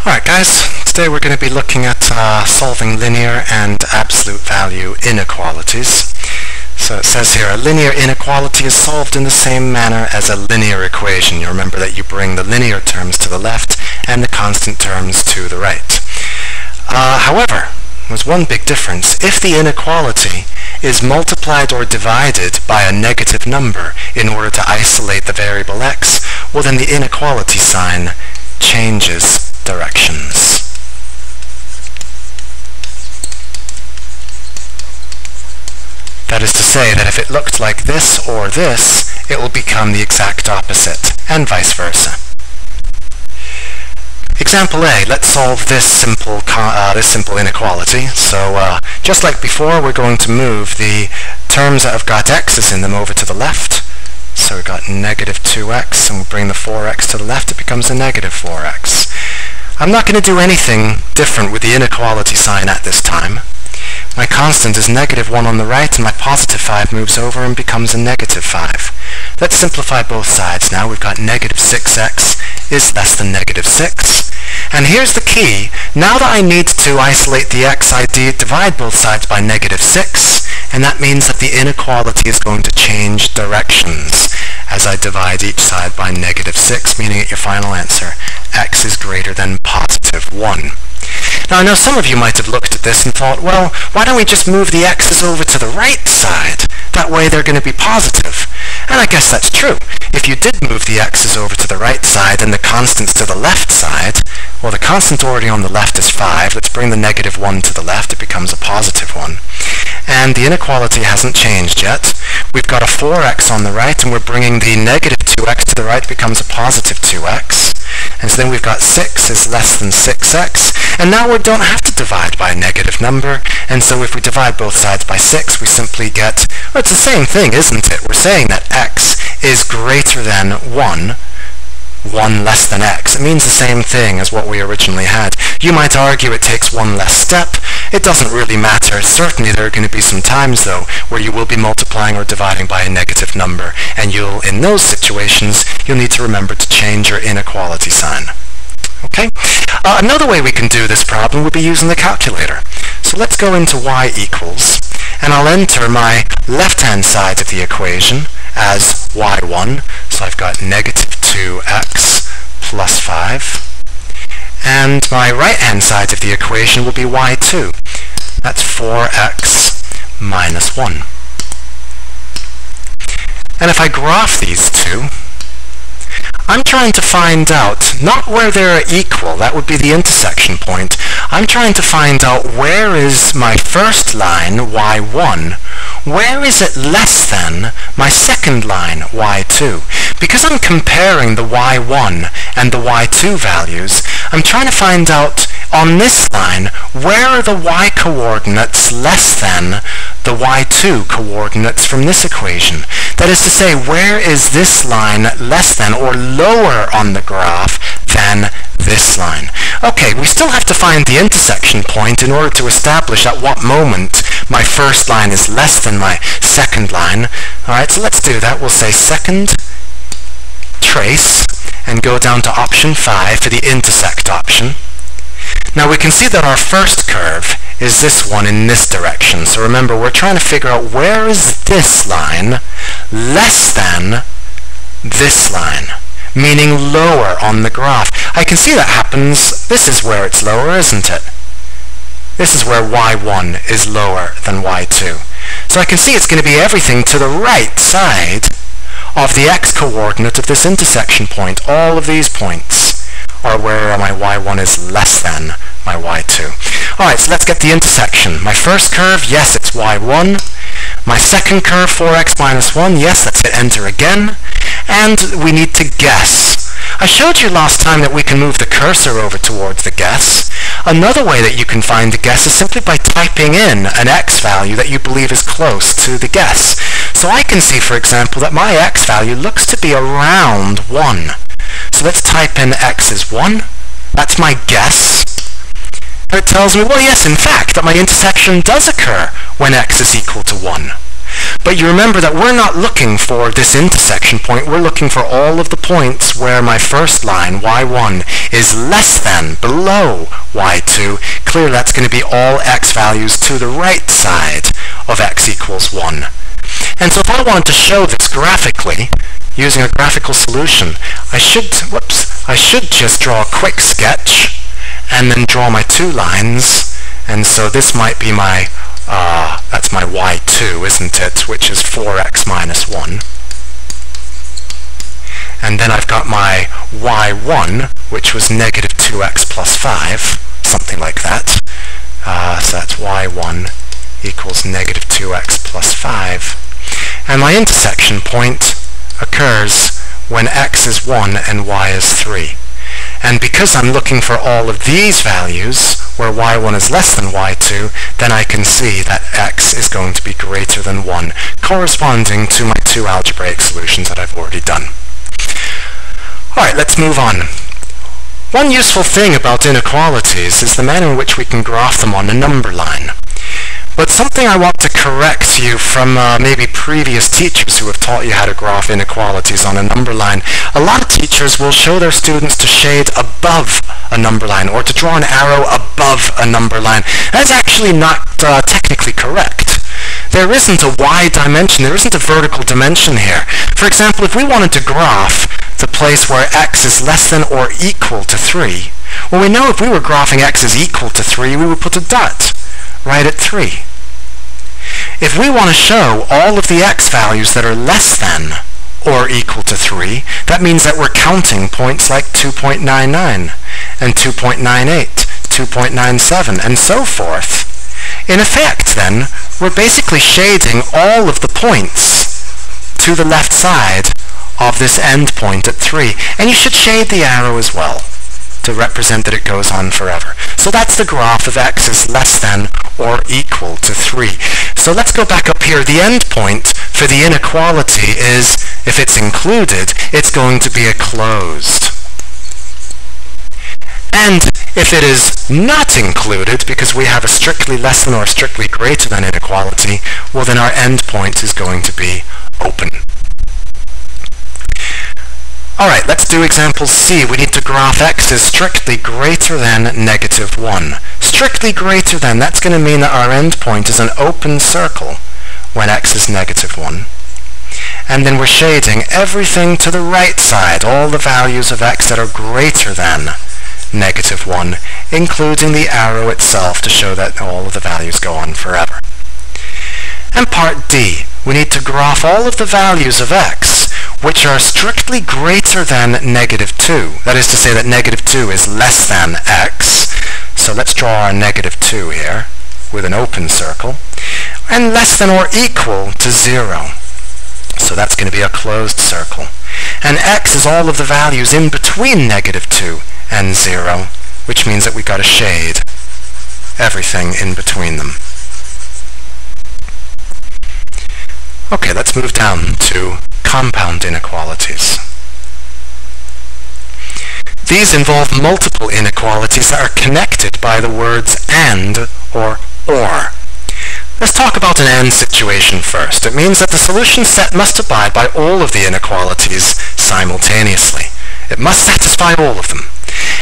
Alright guys, today we're going to be looking at solving linear and absolute value inequalities. So it says here, a linear inequality is solved in the same manner as a linear equation. You remember that you bring the linear terms to the left and the constant terms to the right. However, there's one big difference. If the inequality is multiplied or divided by a negative number in order to isolate the variable x, well then the inequality sign changes directions. That is to say that if it looked like this or this, it will become the exact opposite, and vice versa. Example A, let's solve this simple inequality. So just like before, we're going to move the terms that have got x's in them over to the left. So we've got negative 2x, and we'll bring the 4x to the left, it becomes a negative 4x. I'm not going to do anything different with the inequality sign at this time. My constant is negative 1 on the right, and my positive 5 moves over and becomes a negative 5. Let's simplify both sides now. We've got negative 6x is less than negative 6. And here's the key. Now that I need to isolate the x, I divide both sides by negative 6, and that means that the inequality is going to change directions as I divide each side by negative 6, meaning at your final answer, x is greater than positive 1. Now I know some of you might have looked at this and thought, well, why don't we just move the x's over to the right side? That way they're going to be positive. And I guess that's true. If you did move the x's over to the right side and the constants to the left side, well, the constant already on the left is 5. Let's bring the negative 1 to the left. It becomes a positive 1. And the inequality hasn't changed yet. We've got a 4x on the right, and we're bringing the negative 2x to the right. It becomes a positive 2x. And so then we've got 6 is less than 6x. And now we don't have to divide by a negative number. And so if we divide both sides by 6, we simply get, well, it's the same thing, isn't it? We're saying that x is greater than 1 less than x. It means the same thing as what we originally had. You might argue it takes one less step. It doesn't really matter. Certainly there are going to be some times, though, where you will be multiplying or dividing by a negative number, and in those situations, you'll need to remember to change your inequality sign. Okay? Another way we can do this problem would be using the calculator. So let's go into y equals, and I'll enter my left-hand side of the equation as y1. So I've got negative 2x plus 5. And my right-hand side of the equation will be y2. That's 4x minus 1. And if I graph these two, I'm trying to find out, not where they're equal, that would be the intersection point. I'm trying to find out where is my first line, y1, where is it less than my second line, y2? Because I'm comparing the y1 and the y2 values, I'm trying to find out on this line, where are the y coordinates less than the y2 coordinates from this equation? That is to say, where is this line less than or lower on the graph than this line? Okay, we still have to find the intersection point in order to establish at what moment my first line is less than my second line. Alright, so let's do that. We'll say second trace and go down to option 5 for the intersect option. Now we can see that our first curve is this one in this direction. So remember, we're trying to figure out where is this line less than this line, meaning lower on the graph. I can see that happens. This is where it's lower, isn't it? This is where y1 is lower than y2. So I can see it's going to be everything to the right side of the x-coordinate of this intersection point. All of these points are where my y1 is less than my y2. Alright, so let's get the intersection. My first curve, yes, it's y1. My second curve, 4x minus 1, yes, let's hit enter again. And we need to guess. I showed you last time that we can move the cursor over towards the guess. Another way that you can find the guess is simply by typing in an x value that you believe is close to the guess. So I can see, for example, that my x value looks to be around 1. So let's type in x is 1. That's my guess. And it tells me, well, yes, in fact, that my intersection does occur when x is equal to 1. But you remember that we're not looking for this intersection point. We're looking for all of the points where my first line, y1, is less than, below y2. Clearly that's going to be all x values to the right side of x equals 1. And so if I wanted to show this graphically, using a graphical solution, I should just draw a quick sketch and then draw my 2 lines. And so this might be my, that's my y2, isn't it, which is 4x minus 1. And then I've got my y1, which was negative 2x plus 5, something like that. So that's y1 equals negative 2x plus 5. And my intersection point occurs when x is 1 and y is 3. And because I'm looking for all of these values, where y1 is less than y2, then I can see that x is going to be greater than 1, corresponding to my 2 algebraic solutions that I've already done. Alright, let's move on. One useful thing about inequalities is the manner in which we can graph them on a number line. But something I want to correct you from maybe previous teachers who have taught you how to graph inequalities on a number line. A lot of teachers will show their students to shade above a number line or to draw an arrow above a number line. That's actually not technically correct. There isn't a y dimension, there isn't a vertical dimension here. For example, if we wanted to graph the place where x is less than or equal to 3, well, we know if we were graphing x is equal to 3, we would put a dot right at 3. If we want to show all of the x values that are less than or equal to 3, that means that we're counting points like 2.99 and 2.98, 2.97, and so forth. In effect, then, we're basically shading all of the points to the left side of this endpoint at 3. And you should shade the arrow as well to represent that it goes on forever. So that's the graph of x is less than or equal to 3. So let's go back up here. The endpoint for the inequality is, if it's included, it's going to be a closed. And if it is not included, because we have a strictly less than or strictly greater than inequality, well then our endpoint is going to be open. Alright, let's do example C. We need to graph x is strictly greater than negative 1. Strictly greater than, that's going to mean that our endpoint is an open circle when x is negative 1. And then we're shading everything to the right side, all the values of x that are greater than negative 1, including the arrow itself to show that all of the values go on forever. And part D, we need to graph all of the values of x which are strictly greater than negative 2. That is to say that negative 2 is less than x. So let's draw our negative 2 here with an open circle. And less than or equal to 0. So that's going to be a closed circle. And x is all of the values in between negative 2 and 0, which means that we've got to shade everything in between them. Okay, let's move down to compound inequalities. These involve multiple inequalities that are connected by the words and or. Let's talk about an and situation first. It means that the solution set must abide by all of the inequalities simultaneously. It must satisfy all of them,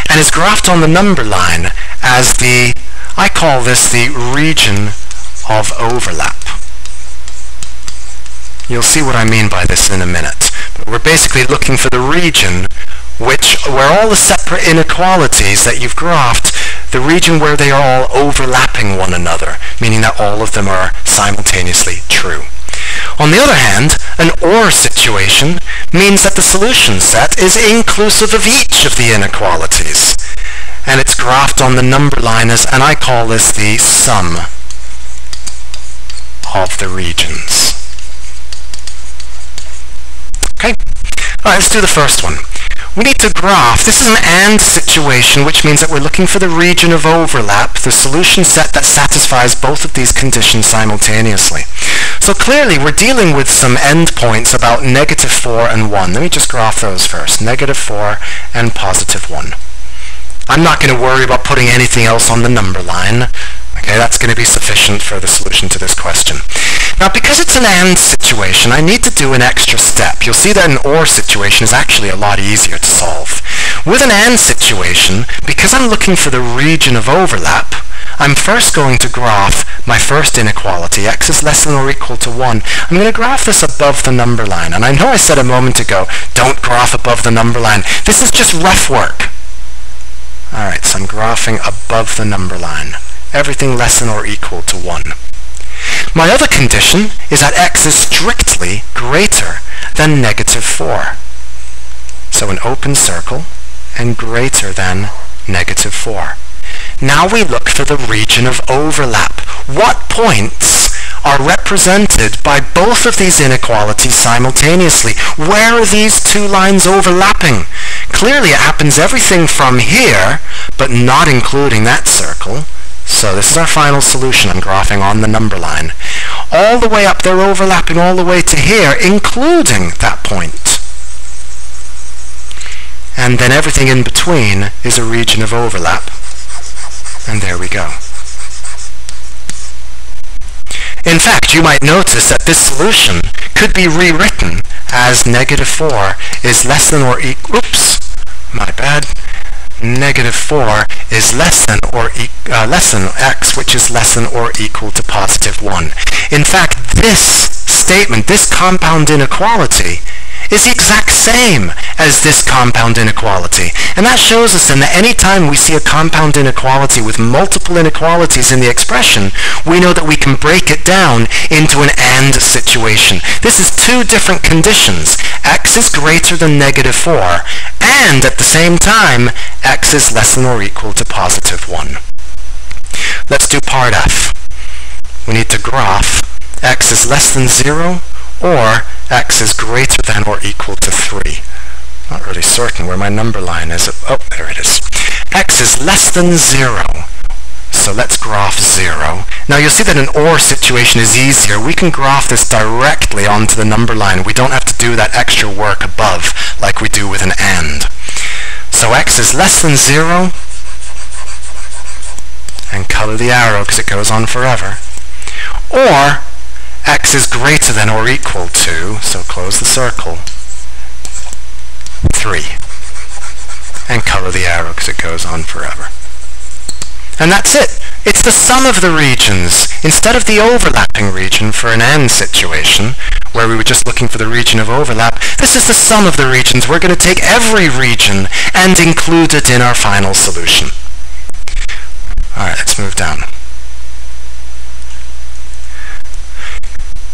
and is graphed on the number line as the, I call this the region of overlap. You'll see what I mean by this in a minute. But we're basically looking for the region where all the separate inequalities that you've graphed, the region where they are all overlapping one another, meaning that all of them are simultaneously true. On the other hand, an OR situation means that the solution set is inclusive of each of the inequalities, and it's graphed on the number line as, and I call this the sum of the regions. Okay? Alright, let's do the first one. We need to graph. This is an AND situation, which means that we're looking for the region of overlap, the solution set that satisfies both of these conditions simultaneously. So clearly, we're dealing with some endpoints about negative 4 and 1. Let me just graph those first. Negative 4 and positive 1. I'm not going to worry about putting anything else on the number line. I Okay, that's going to be sufficient for the solution to this question. Now, because it's an AND situation, I need to do an extra step. You'll see that an OR situation is actually a lot easier to solve. With an AND situation, because I'm looking for the region of overlap, I'm first going to graph my first inequality, x is less than or equal to 1. I'm going to graph this above the number line. And I know I said a moment ago, don't graph above the number line. This is just rough work. Alright, so I'm graphing above the number line. Everything less than or equal to 1. My other condition is that x is strictly greater than negative 4. So an open circle and greater than negative 4. Now we look for the region of overlap. What points are represented by both of these inequalities simultaneously? Where are these two lines overlapping? Clearly it happens everything from here, but not including that circle. So this is our final solution I'm graphing on the number line. All the way up, they're overlapping all the way to here, including that point. And then everything in between is a region of overlap. And there we go. In fact, you might notice that this solution could be rewritten as negative 4 is less than or equal, oops, my bad, negative 4 is less than x, which is less than or equal to positive 1. In fact, this statement, this compound inequality, is the exact same as this compound inequality. And that shows us then that any time we see a compound inequality with multiple inequalities in the expression, we know that we can break it down into an AND situation. This is two different conditions. X is greater than negative 4, and at the same time, x is less than or equal to positive 1. Let's do part F. We need to graph x is less than 0, or x is greater than or equal to 3. Not really certain where my number line is. Oh, there it is. X is less than 0. So let's graph 0. Now you'll see that an OR situation is easier. We can graph this directly onto the number line. We don't have to do that extra work above like we do with an AND. So x is less than 0. And color the arrow because it goes on forever. Or x is greater than or equal to, so close the circle, 3. And color the arrow because it goes on forever. And that's it. It's the sum of the regions. Instead of the overlapping region for an AND situation, where we were just looking for the region of overlap, this is the sum of the regions. We're going to take every region and include it in our final solution. Alright, let's move down.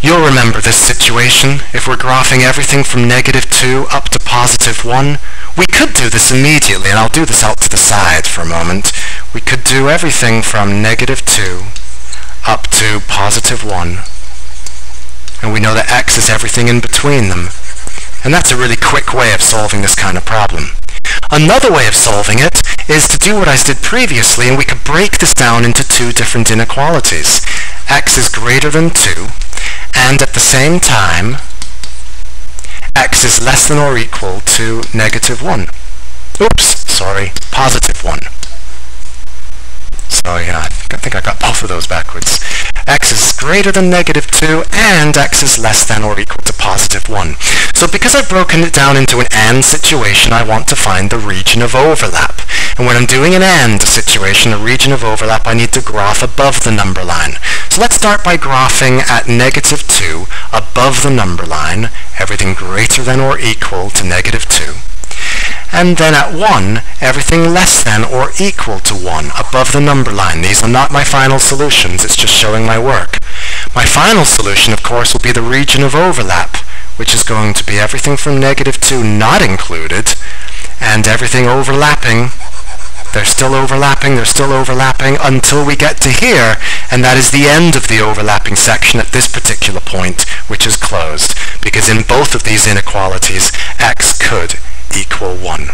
You'll remember this situation. If we're graphing everything from negative 2 up to positive 1, we could do this immediately, and I'll do this out to the side for a moment. We could do everything from negative 2 up to positive 1, and we know that x is everything in between them. And that's a really quick way of solving this kind of problem. Another way of solving it is to do what I did previously, and we could break this down into two different inequalities. X is greater than 2, and at the same time, x is less than or equal to negative 1. Oops, sorry, positive 1. So yeah, I think I got both of those backwards. X is greater than negative 2, and x is less than or equal to positive 1. So because I've broken it down into an AND situation, I want to find the region of overlap. And when I'm doing an AND situation, a region of overlap, I need to graph above the number line. So let's start by graphing at negative 2 above the number line, everything greater than or equal to negative 2. And then at 1, everything less than or equal to 1 above the number line. These are not my final solutions, it's just showing my work. My final solution, of course, will be the region of overlap, which is going to be everything from negative 2 not included, and everything overlapping. They're still overlapping until we get to here, and that is the end of the overlapping section at this particular point, which is closed, because in both of these inequalities, x could equal 1.